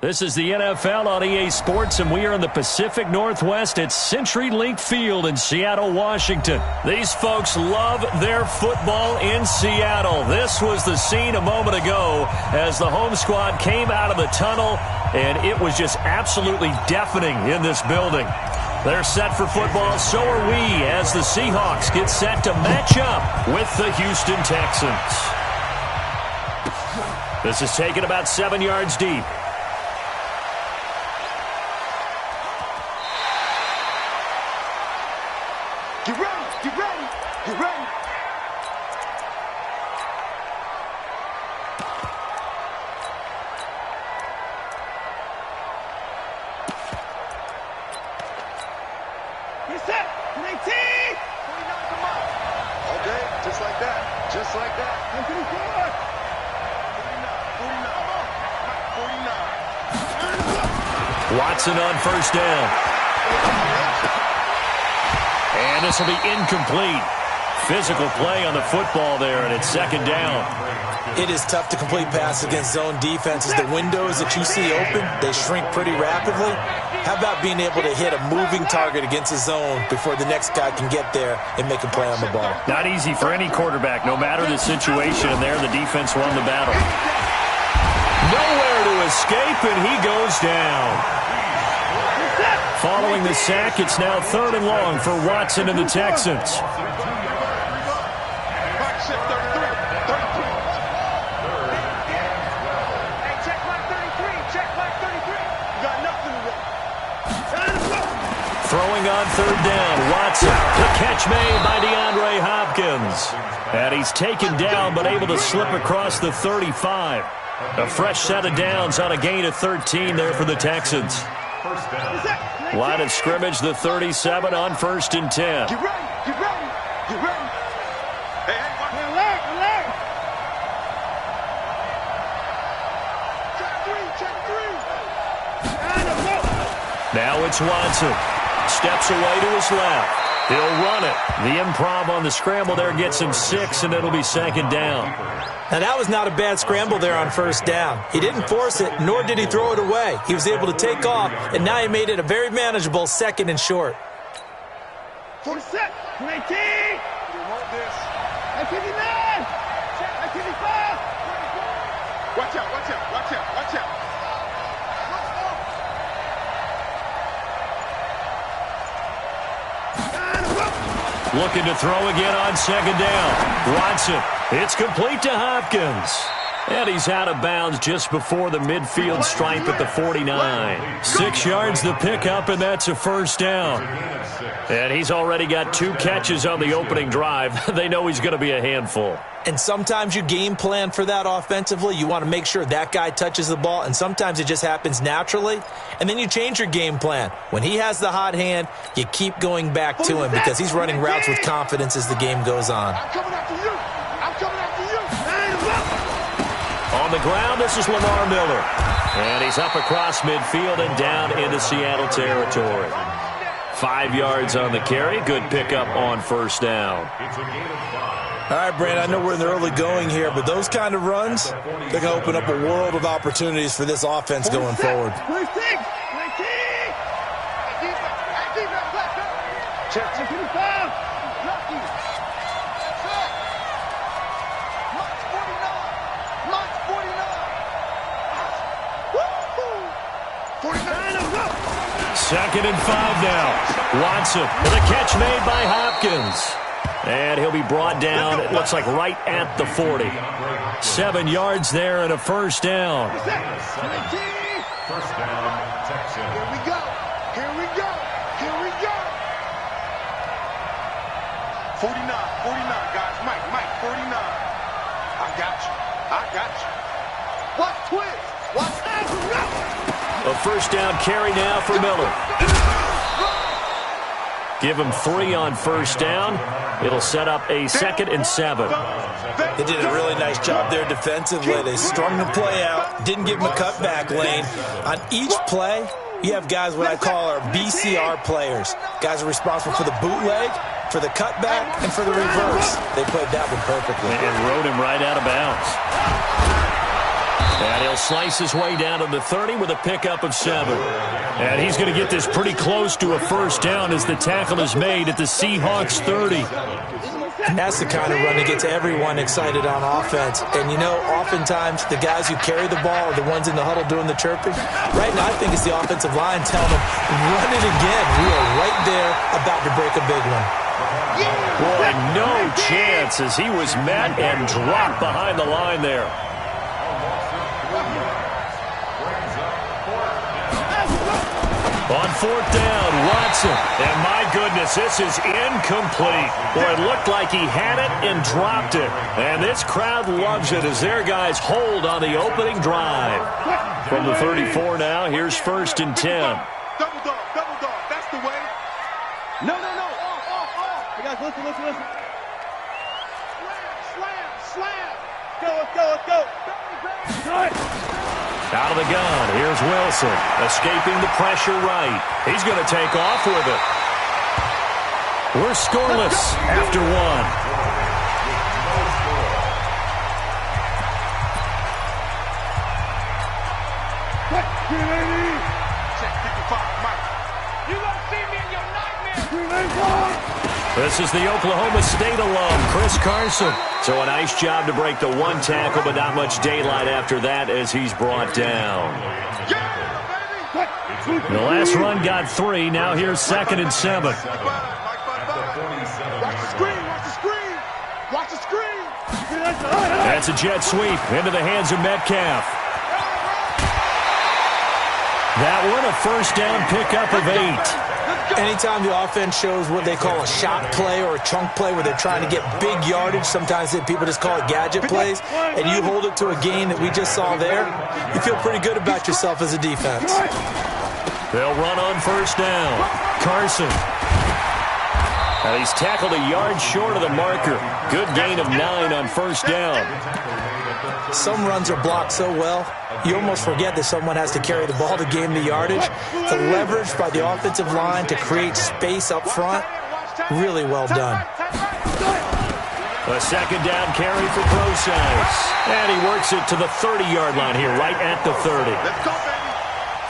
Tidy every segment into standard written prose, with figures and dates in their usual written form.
This is the NFL on EA Sports, and we are in the Pacific Northwest at CenturyLink Field in Seattle, Washington. These folks love their football in Seattle. This was the scene a moment ago as the home squad came out of the tunnel, and it was just absolutely deafening in this building. They're set for football, so are we, as the Seahawks get set to match up with the Houston Texans. This is taken about 7 yards deep. Get ready, get ready, get ready. Reset, 19. 49, come on. Okay, just like that, just like that. 49, 49. Watson on first down. And this will be incomplete. Physical play on the football there, and it's second down. It is tough to complete passes against zone defenses. The windows that you see open, they shrink pretty rapidly. How about being able to hit a moving target against a zone before the next guy can get there and make a play on the ball? Not easy for any quarterback, no matter the situation, and there the defense won the battle. Nowhere to escape, and he goes down. Following the sack, it's now 3rd and long for Watson and the Texans. Throwing on 3rd down, Watson. The catch made by DeAndre Hopkins. And he's taken down, but able to slip across the 35. A fresh set of downs on a gain of 13 there for the Texans. Line of scrimmage, the 37 on 1st and 10. Get ready, get ready, get ready. Hey, alert, alert. Check three. Now it's Watson. Steps away to his left. He'll run it. The improv on the scramble there gets him 6, and it'll be 2nd down. Now, that was not a bad scramble there on 1st down. He didn't force it, nor did he throw it away. He was able to take off, and now he made it a very manageable 2nd and short. 47, 19. You want this. 59. 55. Watch out, watch out, watch out, watch out. Looking to throw again on 2nd down. Watson. It's complete to Hopkins. And he's out of bounds just before the midfield stripe at the 49. 6 yards the pickup, and that's a 1st down. And he's already got 2 catches on the opening drive. They know he's going to be a handful. And sometimes you game plan for that offensively. You want to make sure that guy touches the ball, and sometimes it just happens naturally. And then you change your game plan. When he has the hot hand, you keep going back to him because he's running routes with confidence as the game goes on. I'm coming after you. I'm coming after you. On the ground, this is Lamar Miller. And he's up across midfield and down into Seattle territory. 5 yards on the carry. Good pickup on 1st down. All right, Brand, I know we're in the early going here, but those kind of runs, they're going to open up a world of opportunities for this offense going forward. Second and 5 now. Watson with a catch made by Hopkins. And he'll be brought down, it looks like right at the 40. 7 yards there and a 1st down. 1st down, Texans. Here we go. Here we go. Here we go. 49, guys. Mike, 49. I got you. Watch twist. Watch Azarella. A 1st down carry now for Miller. Give him 3 on 1st down. It'll set up a 2nd and 7. They did a really nice job there defensively. They strung the play out, didn't give him a cutback lane. On each play, you have guys what I call our BCR players. Guys are responsible for the bootleg, for the cutback, and for the reverse. They played that one perfectly. And rode him right out of bounds. And he'll slice his way down to the 30 with a pickup of 7. And he's going to get this pretty close to a first down as the tackle is made at the Seahawks 30. And that's the kind of run that gets everyone excited on offense. And, you know, oftentimes the guys who carry the ball are the ones in the huddle doing the chirping. Right now, I think it's the offensive line telling them, run it again. We are right there about to break a big one. Boy, no chance as he was met and dropped behind the line there. On 4th down, Watson. And my goodness, this is incomplete. Boy, it looked like he had it and dropped it. And this crowd loves it as their guys hold on the opening drive. From the 34 now, here's 1st and 10. Double dog, that's the way. No. Off. You guys, listen. Slam. Let's go. Out of the gun, here's Wilson, escaping the pressure right. He's going to take off with it. We're scoreless after 1. This is the Oklahoma State alum, Chris Carson. So a nice job to break the 1 tackle, but not much daylight after that as he's brought down. The last run got 3. Now here's 2nd and 7. Watch the screen. That's a jet sweep into the hands of Metcalf. That one a first down pickup of 8. Anytime the offense shows what they call a shot play or a chunk play where they're trying to get big yardage, sometimes people just call it gadget plays, and you hold it to a gain that we just saw there, you feel pretty good about yourself as a defense. They'll run on 1st down. Carson. And he's tackled a yard short of the marker. Good gain of 9 on 1st down. Some runs are blocked so well, you almost forget that someone has to carry the ball to gain the yardage. The leverage by the offensive line to create space up front, really well done. A 2nd down carry for Process. And he works it to the 30-yard line here, right at the 30.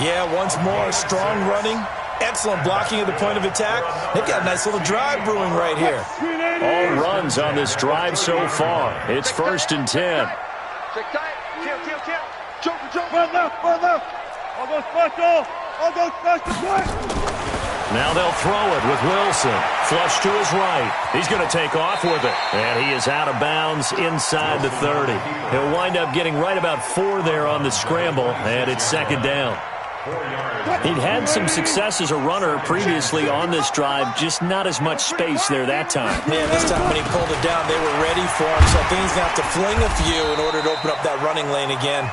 Yeah, once more, strong running, excellent blocking at the point of attack. They've got a nice little drive brewing right here. All runs on this drive so far. It's 1st and 10. Now they'll throw it with Wilson. Flush to his right. He's going to take off with it. And he is out of bounds inside the 30. He'll wind up getting right about 4 there on the scramble, and it's 2nd down. He'd had some success as a runner previously on this drive, just not as much space there that time. Yeah, this time when he pulled it down, they were ready for him, so I think he's going to have to fling a few in order to open up that running lane again.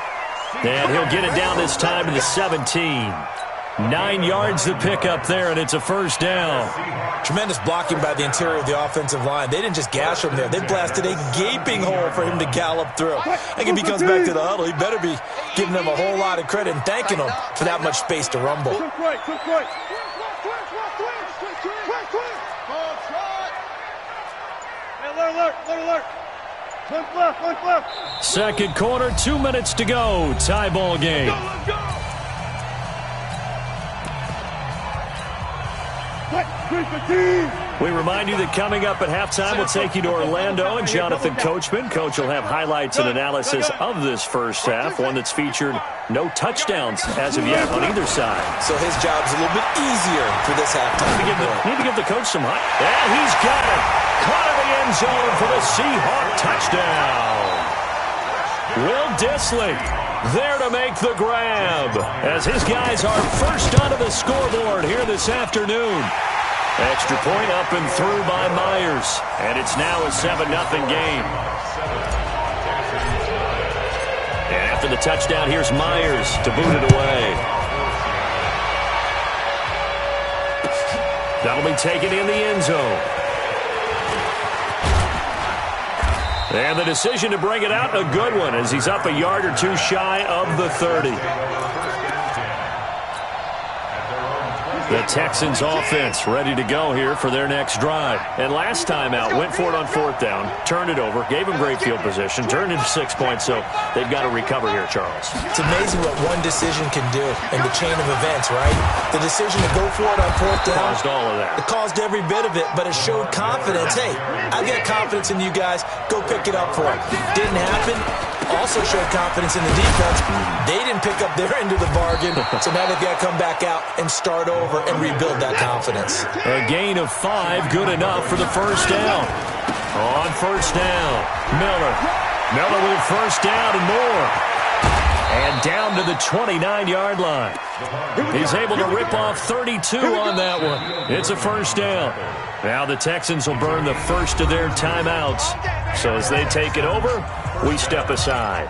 And he'll get it down this time to the 17. 9 yards to pick up there, and it's a 1st down. Tremendous blocking by the interior of the offensive line. They didn't just gash him there. They blasted a gaping hole for him to gallop through. I think if he comes back to the huddle, he better be giving them a whole lot of credit and thanking them for that much space to rumble. Second quarter, 2 minutes to go. Tie ball game. We remind you that coming up at halftime, we'll take you to Orlando and Jonathan Coachman. Coach will have highlights and analysis of this first half, one that's featured no touchdowns as of yet on either side. So his job's a little bit easier for this halftime. Need to give the coach some hype. And he's got it. Caught in the end zone for the Seahawk touchdown. Will Dissly there to make the grab as his guys are first onto the scoreboard here this afternoon. Extra point up and through by Myers. And it's now a 7-0 game. And after the touchdown, here's Myers to boot it away. That'll be taken in the end zone. And the decision to bring it out, a good one, as he's up a yard or two shy of the 30. The Texans offense ready to go here for their next drive. And last time out, went for it on 4th down, turned it over, gave them great field position, turned into 6 points, so they've got to recover here, Charles. It's amazing what one decision can do in the chain of events, right? The decision to go for it on 4th down. Caused all of that. It caused every bit of it, but it showed confidence. Hey, I've got confidence in you guys. Go pick it up for it. Didn't happen. Also showed confidence in the defense. They didn't pick up their end of the bargain, so now they've got to come back out and start over and rebuild that confidence. A gain of 5, good enough for the first down. On 1st down, Miller. Miller with first down and more. And down to the 29-yard line. He's able to rip off 32 on that one. It's a first down. Now the Texans will burn the first of their timeouts. So as they take it over, we step aside.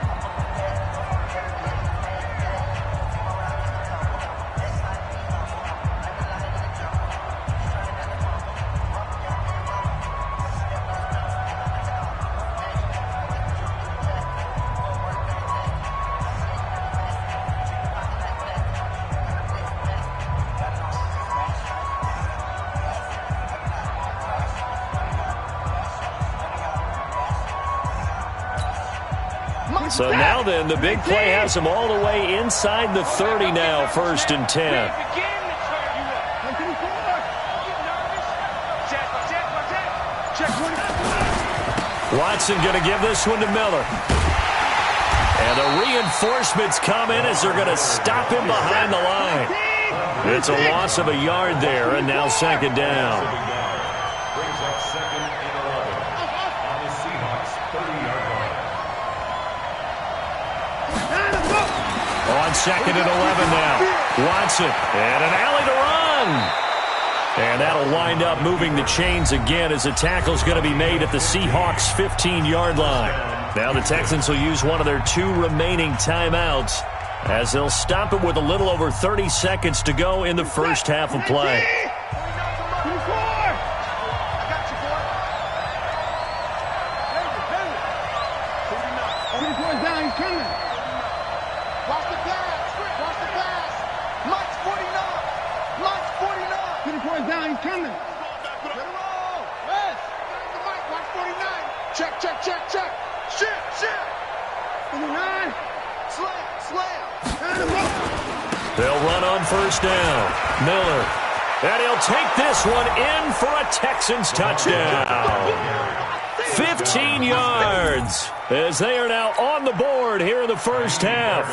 So now then, the big play has them all the way inside the 30 now, 1st and 10. Watson going to give this one to Miller. And the reinforcements come in as they're going to stop him behind the line. It's a loss of a yard there, and now 2nd down. On 2nd and 11 now. Watson, and an alley to run. And that'll wind up moving the chains again as the tackle's going to be made at the Seahawks' 15-yard line. Now the Texans will use one of their 2 remaining timeouts as they'll stop it with a little over 30 seconds to go in the first half of play. They'll run on 1st down. Miller. And he'll take this one in for a Texans touchdown. 15 yards as they are now on the board here in the first half.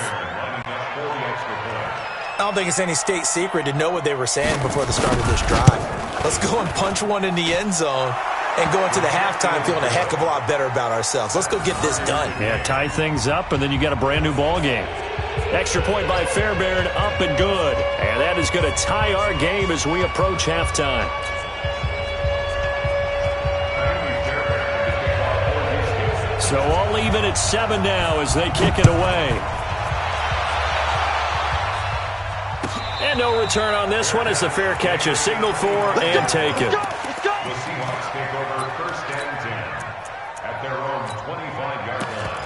I don't think it's any state secret to know what they were saying before the start of this drive. Let's go and punch one in the end zone and go into the halftime feeling a heck of a lot better about ourselves. Let's go get this done. Yeah, tie things up, and then you got a brand-new ball game. Extra point by Fairbairn, up and good. And that is going to tie our game as we approach halftime. So all even at 7 now as they kick it away. And no return on this one as the fair catch is signaled for and taken. The Seahawks take over 1st and 10 at their own 25-yard line.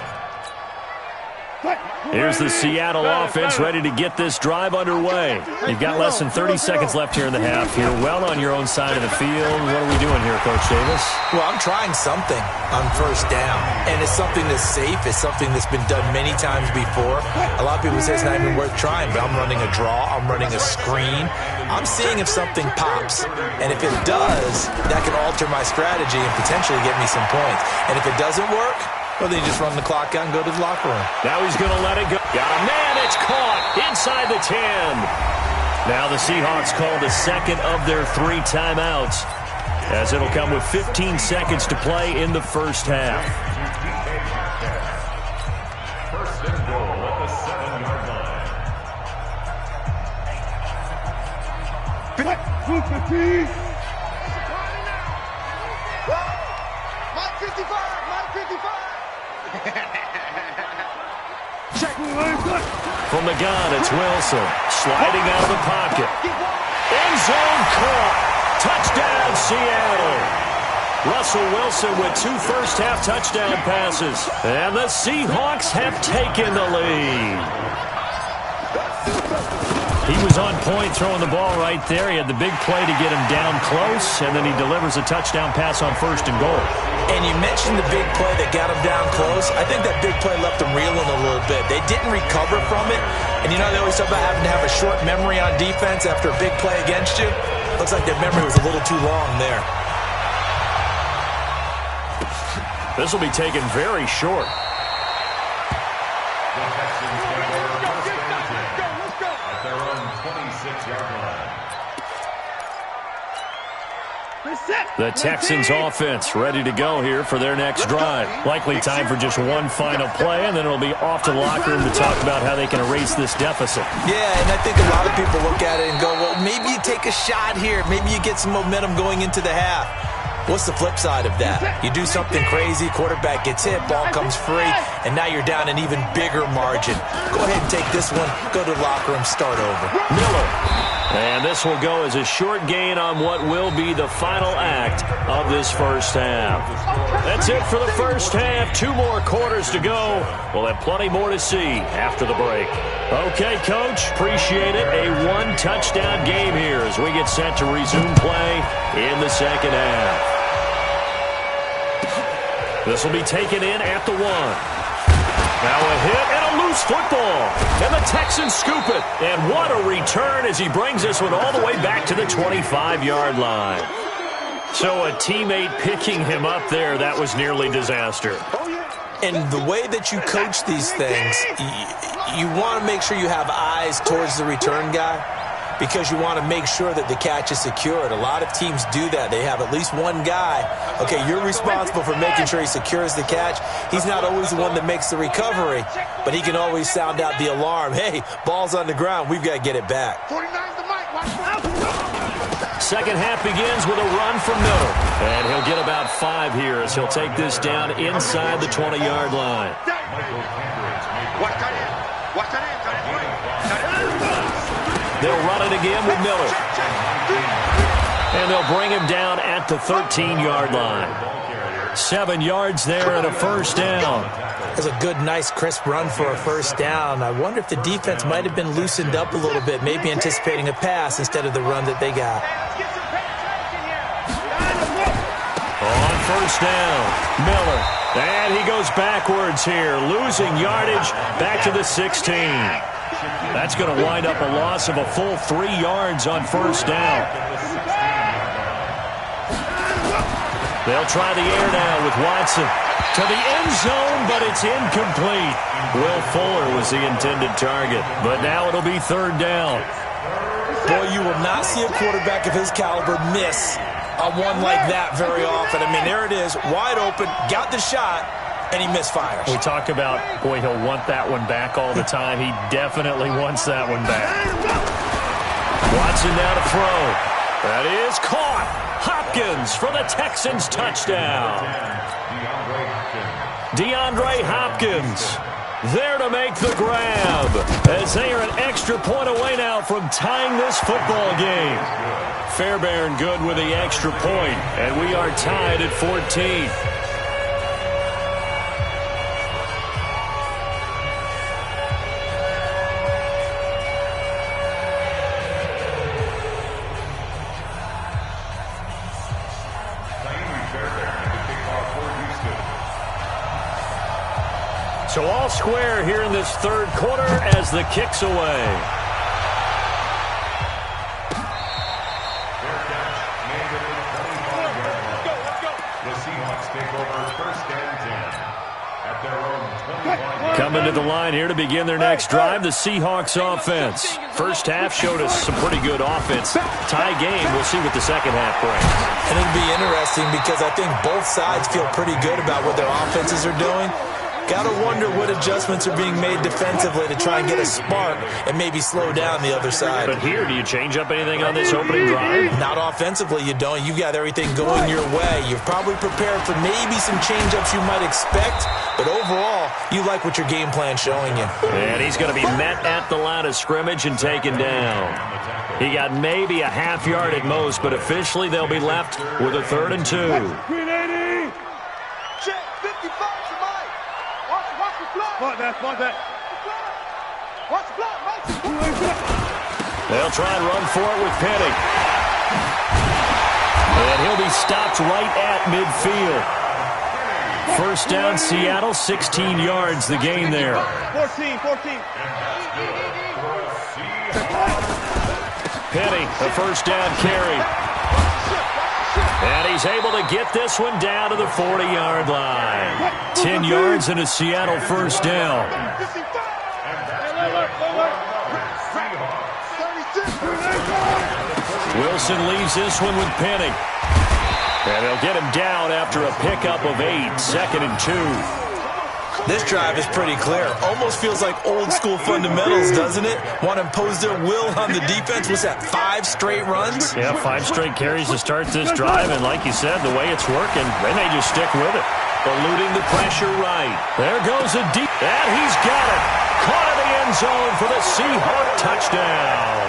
Here's the Seattle offense ready to get this drive underway. You've got less than 30 seconds left here in the half. You're well on your own side of the field. What are we doing here, Coach Davis? Well, I'm trying something on 1st down, and it's something that's safe. It's something that's been done many times before. A lot of people say it's not even worth trying, but I'm running a draw. I'm running a screen. I'm seeing if something pops, and if it does, that can alter my strategy and potentially get me some points. And if it doesn't work, well, then you just run the clock out and go to the locker room. Now he's going to let it go. Got a man. It's caught inside the 10. Now the Seahawks call the second of their 3 timeouts as it'll come with 15 seconds to play in the first half. First and goal at the 7-yard line. Mike 55! Mike 55! From the gun, it's Wilson. Sliding out of the pocket. End zone caught. Touchdown, Seattle. Russell Wilson with 2 first-half touchdown passes. And the Seahawks have taken the lead. He was on point throwing the ball right there. He had the big play to get him down close, and then he delivers a touchdown pass on 1st and goal. And you mentioned the big play that got him down close. I think that big play left him reeling a little bit. They didn't recover from it. And you know, they always talk about having to have a short memory on defense after a big play against you. Looks like their memory was a little too long there. This will be taken very short. The Texans offense ready to go here for their next drive. Likely time for just one final play, and then it'll be off to the locker room to talk about how they can erase this deficit. Yeah, and I think a lot of people look at it and go, well, maybe you take a shot here. Maybe you get some momentum going into the half. What's the flip side of that? You do something crazy, quarterback gets hit, ball comes free, and now you're down an even bigger margin. Go ahead and take this one, go to the locker room, start over. Miller. And this will go as a short gain on what will be the final act of this first half. That's it for the first half. 2 more quarters to go. We'll have plenty more to see after the break. Okay, Coach, appreciate it. A 1-touchdown game here as we get set to resume play in the second half. This will be taken in at the 1. Now a hit and a loose football. And the Texans scoop it. And what a return as he brings this one all the way back to the 25-yard line. So a teammate picking him up there, that was nearly disaster. And the way that you coach these things, you want to make sure you have eyes towards the return guy, because you want to make sure that the catch is secured. A lot of teams do that. They have at least one guy. Okay, you're responsible for making sure he secures the catch. He's not always the one that makes the recovery, but he can always sound out the alarm. Hey, ball's on the ground. We've got to get it back. Second half begins with a run from Miller. And he'll get about 5 here as he'll take this down inside the 20-yard line. They'll run it again with Miller. And they'll bring him down at the 13-yard line. 7 yards there and a first down. That's a good, nice, crisp run for a first down. I wonder if the defense might have been loosened up a little bit, maybe anticipating a pass instead of the run that they got. On first down, Miller. And he goes backwards here, losing yardage back to the 16. That's going to wind up a loss of a full 3 yards on first down. They'll try the air now with Watson. To the end zone, but it's incomplete. Will Fuller was the intended target, but now it'll be 3rd down. Boy, you will not see a quarterback of his caliber miss a one like that very often. I mean, there it is, wide open, got the shot, and he misfires. We talk about, boy, he'll want that one back all the time. He definitely wants that one back. Watson now to throw. That is caught. Hopkins for the Texans touchdown. DeAndre Hopkins there to make the grab as they are an extra point away now from tying this football game. Fairbairn good with the extra point, and we are tied at 14. So all square here in this 3rd quarter as the kick's away. The Seahawks take over 1st and 10 at their own 25. Coming to the line here to begin their next drive, the Seahawks offense. First half showed us some pretty good offense. Tie game, we'll see what the second half brings. And it'll be interesting because I think both sides feel pretty good about what their offenses are doing. Got to wonder what adjustments are being made defensively to try and get a spark and maybe slow down the other side. But here, do you change up anything on this opening drive? Not offensively, you don't. You've got everything going your way. You're probably prepared for maybe some change-ups you might expect, but overall, you like what your game plan's showing you. And he's going to be met at the line of scrimmage and taken down. He got maybe a half yard at most, but officially they'll be left with a 3rd and 2. Watch that. Watch the block, Mike. They'll try and run for it with Penny. And he'll be stopped right at midfield. First down, Seattle, 16 yards the gain there. 14. Penny, the first down carry. And he's able to get this one down to the 40-yard line. 10 yards and a Seattle first down. Wilson leaves this one with Penny. And they'll get him down after a pickup of 8, 2nd and 2. This drive is pretty clear. Almost feels like old-school fundamentals, doesn't it? Want to impose their will on the defense. What's that, 5 straight runs? Yeah, 5 straight carries to start this drive. And like you said, the way it's working, they may just stick with it. Eluding the pressure right. There goes a deep. And he's got it. Caught in the end zone for the Seahawk touchdown.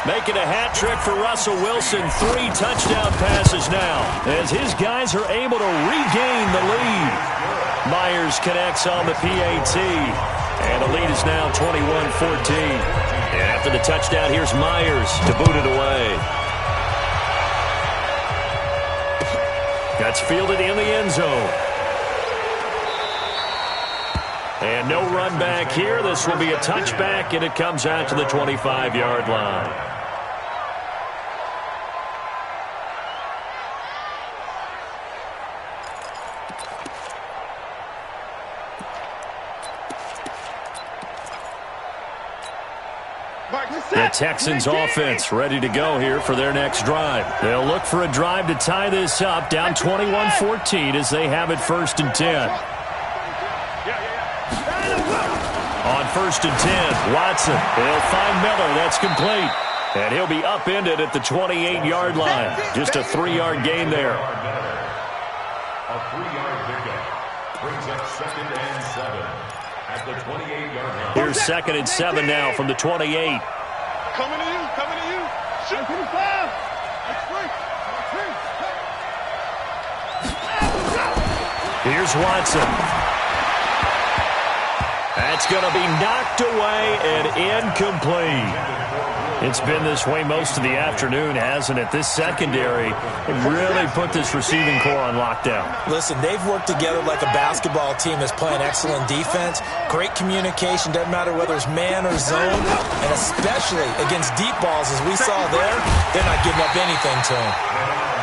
Making a hat trick for Russell Wilson. 3 touchdown passes now as his guys are able to regain the lead. Myers connects on the PAT. And the lead is now 21-14. And after the touchdown, here's Myers to boot it away. That's fielded in the end zone. And no run back here. This will be a touchback, and it comes out to the 25-yard line. The Texans offense ready to go here for their next drive. They'll look for a drive to tie this up, down 21-14 as they have it 1st and 10. On 1st and 10, Watson. They'll find Miller. That's complete. And he'll be upended at the 28-yard line. Just a 3-yard gain there. A 3-yard pickup brings up 2nd and 7 at the 28-yard line. Here's 2nd and 7 now from the 28. Coming to you. Shoot. Here's Watson. That's going to be knocked away and incomplete. It's been this way most of the afternoon, hasn't it? This secondary really put this receiving core on lockdown. Listen, they've worked together like a basketball team that's playing excellent defense. Great communication, doesn't matter whether it's man or zone. And especially against deep balls, as we saw there, they're not giving up anything to him.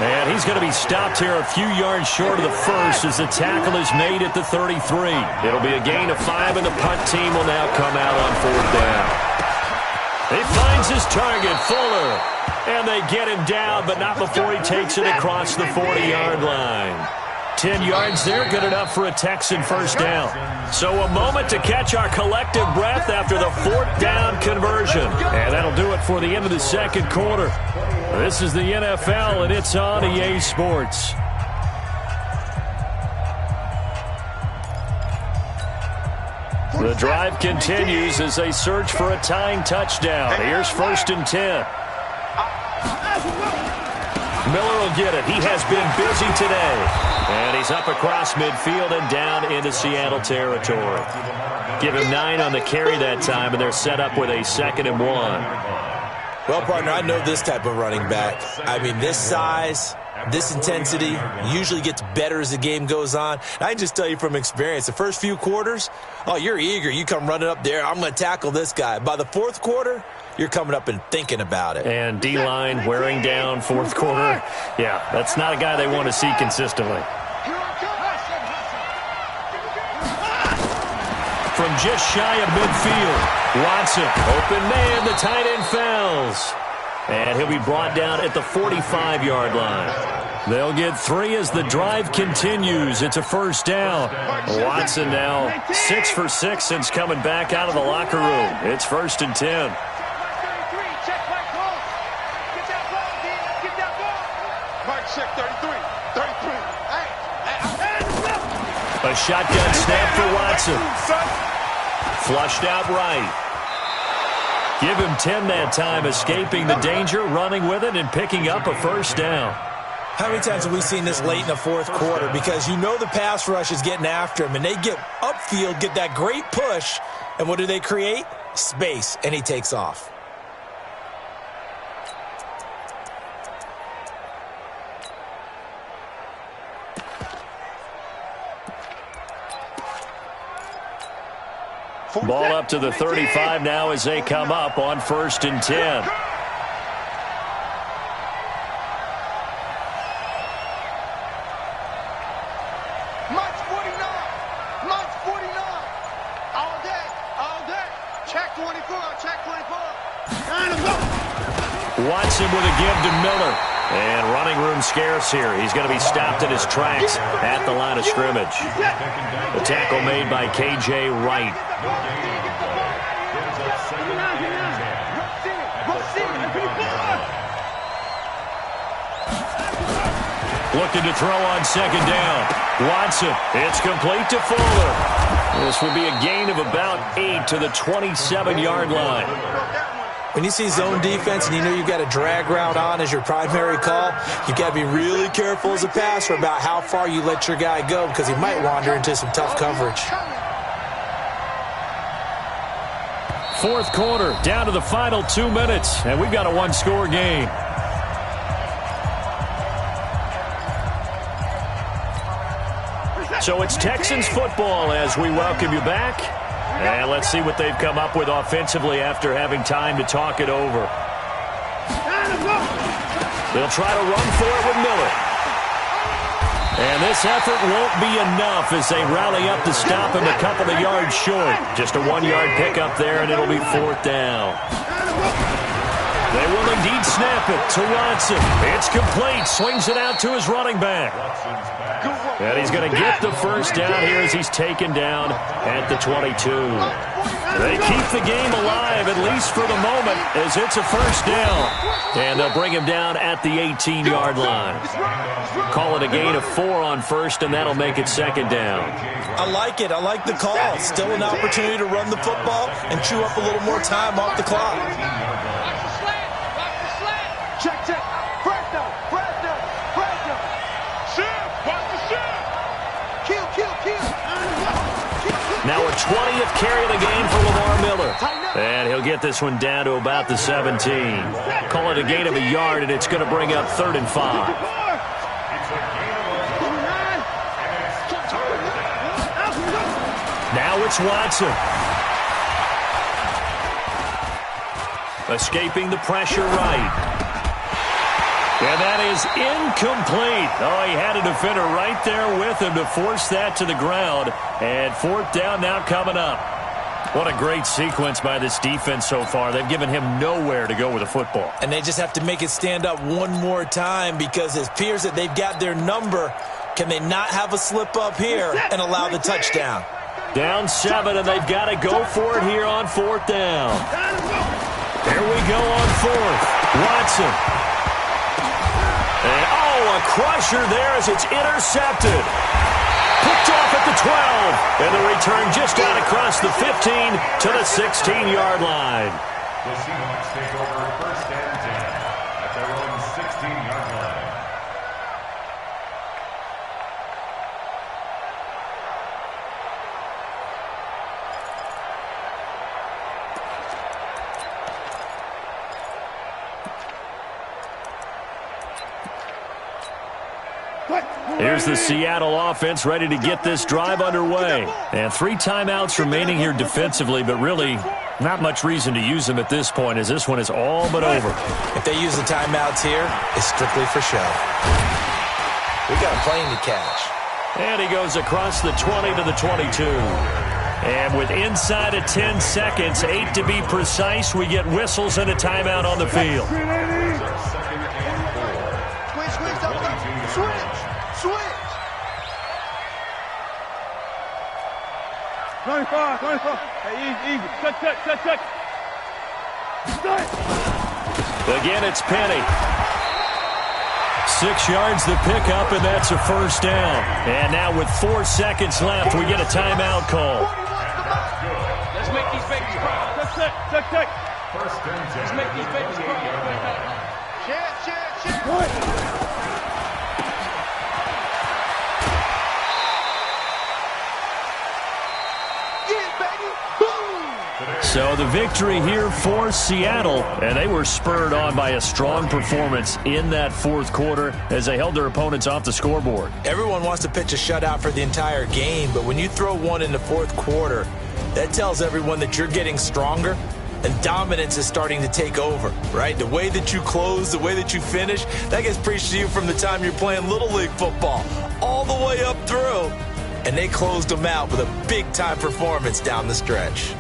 And he's going to be stopped here a few yards short of the first as the tackle is made at the 33. It'll be a gain of 5, and the punt team will now come out on 4th down. He finds his target, Fuller, and they get him down, but not before he takes it across the 40-yard line. 10 yards there, good enough for a Texan first down. So a moment to catch our collective breath after the 4th down conversion. And that'll do it for the end of the second quarter. This is the NFL, and it's on EA Sports. The drive continues as they search for a tying touchdown. Here's 1st and 10. Miller will get it. He has been busy today. And he's up across midfield and down into Seattle territory. Give him 9 on the carry that time, and they're set up with a 2nd and 1. Well, partner, I know this type of running back. I mean, this size, this intensity usually gets better as the game goes on. And I can just tell you from experience, the first few quarters, oh, you're eager. You come running up there, I'm going to tackle this guy. By the 4th quarter, you're coming up and thinking about it. And D-line wearing down 4th quarter. Yeah, that's not a guy they want to see consistently. From just shy of midfield, Watson, open man, the tight end fouls. And he'll be brought down at the 45-yard line. They'll get 3 as the drive continues. It's a first down. Watson now 6 for 6 since coming back out of the locker room. It's 1st and 10. A shotgun snap for Watson. Flushed out right. Give him 10 that time, escaping the danger, running with it, and picking up a first down. How many times have we seen this late in the 4th quarter? Because you know the pass rush is getting after him, and they get upfield, get that great push, and what do they create? Space, and he takes off. Ball up to the 35 now as they come up on 1st and 10. Watson with a give to Miller. And running room scarce here. He's going to be stopped in his tracks at the line of scrimmage. The tackle made by K.J. Wright. Looking to throw on 2nd down. Watson, it's complete to Fuller. This will be a gain of about 8 to the 27-yard line. When you see zone defense and you know you've got a drag route on as your primary call, you've got to be really careful as a passer about how far you let your guy go because he might wander into some tough coverage. 4th quarter, down to the final 2 minutes, and we've got a one-score game. So it's Texans football as we welcome you back. And let's see what they've come up with offensively after having time to talk it over. They'll try to run for it with Miller. And this effort won't be enough as they rally up to stop him a couple of yards short. Just a 1-yard pickup there, and it'll be 4th down. They will indeed snap it to Watson. It's complete. Swings it out to his running back. And he's going to get the first down here as he's taken down at the 22. They keep the game alive, at least for the moment, as it's a first down. And they'll bring him down at the 18-yard line. Call it a gain of 4 on 1st, and that'll make it 2nd down. I like it. I like the call. Still an opportunity to run the football and chew up a little more time off the clock. Check. Fresno. Now a 20th carry of the game for Lamar Miller. And he'll get this one down to about the 17. Call it a gain of a yard, and it's going to bring up 3rd and 5. Now it's Watson. Escaping the pressure right. And that is incomplete. Oh, he had a defender right there with him to force that to the ground. And 4th down now coming up. What a great sequence by this defense so far. They've given him nowhere to go with the football. And they just have to make it stand up one more time because it appears that they've got their number. Can they not have a slip up here and allow the touchdown? Down 7, and they've got to go for it here on 4th down. Here we go on 4th. Watson. And, a crusher there as it's intercepted. Picked off at the 12. And the return just out across the 15 to the 16-yard line. The Seahawks take over 1st and 10 at their own 16-yard line. Here's the Seattle offense ready to get this drive underway. And 3 timeouts remaining here defensively, but really not much reason to use them at this point as this one is all but over. If they use the timeouts here, it's strictly for show. We got a plane to catch. And he goes across the 20 to the 22. And with inside of 10 seconds, 8 to be precise, we get whistles and a timeout on the field. Switch. 25. Hey, easy. Check. Again, it's Penny. 6 yards the pickup, and that's a first down. And now with 4 seconds left, we get a timeout call. Let's make these babies proud. Check. First and 10. Let's make these babies proud. Check. So the victory here for Seattle, and they were spurred on by a strong performance in that 4th quarter as they held their opponents off the scoreboard. Everyone wants to pitch a shutout for the entire game, but when you throw one in the 4th quarter, That tells everyone that you're getting stronger and dominance is starting to take over, right? The way that you close, the way that you finish, that gets preached to you from the time you're playing Little League football all the way up through. And they closed them out with a big-time performance down the stretch.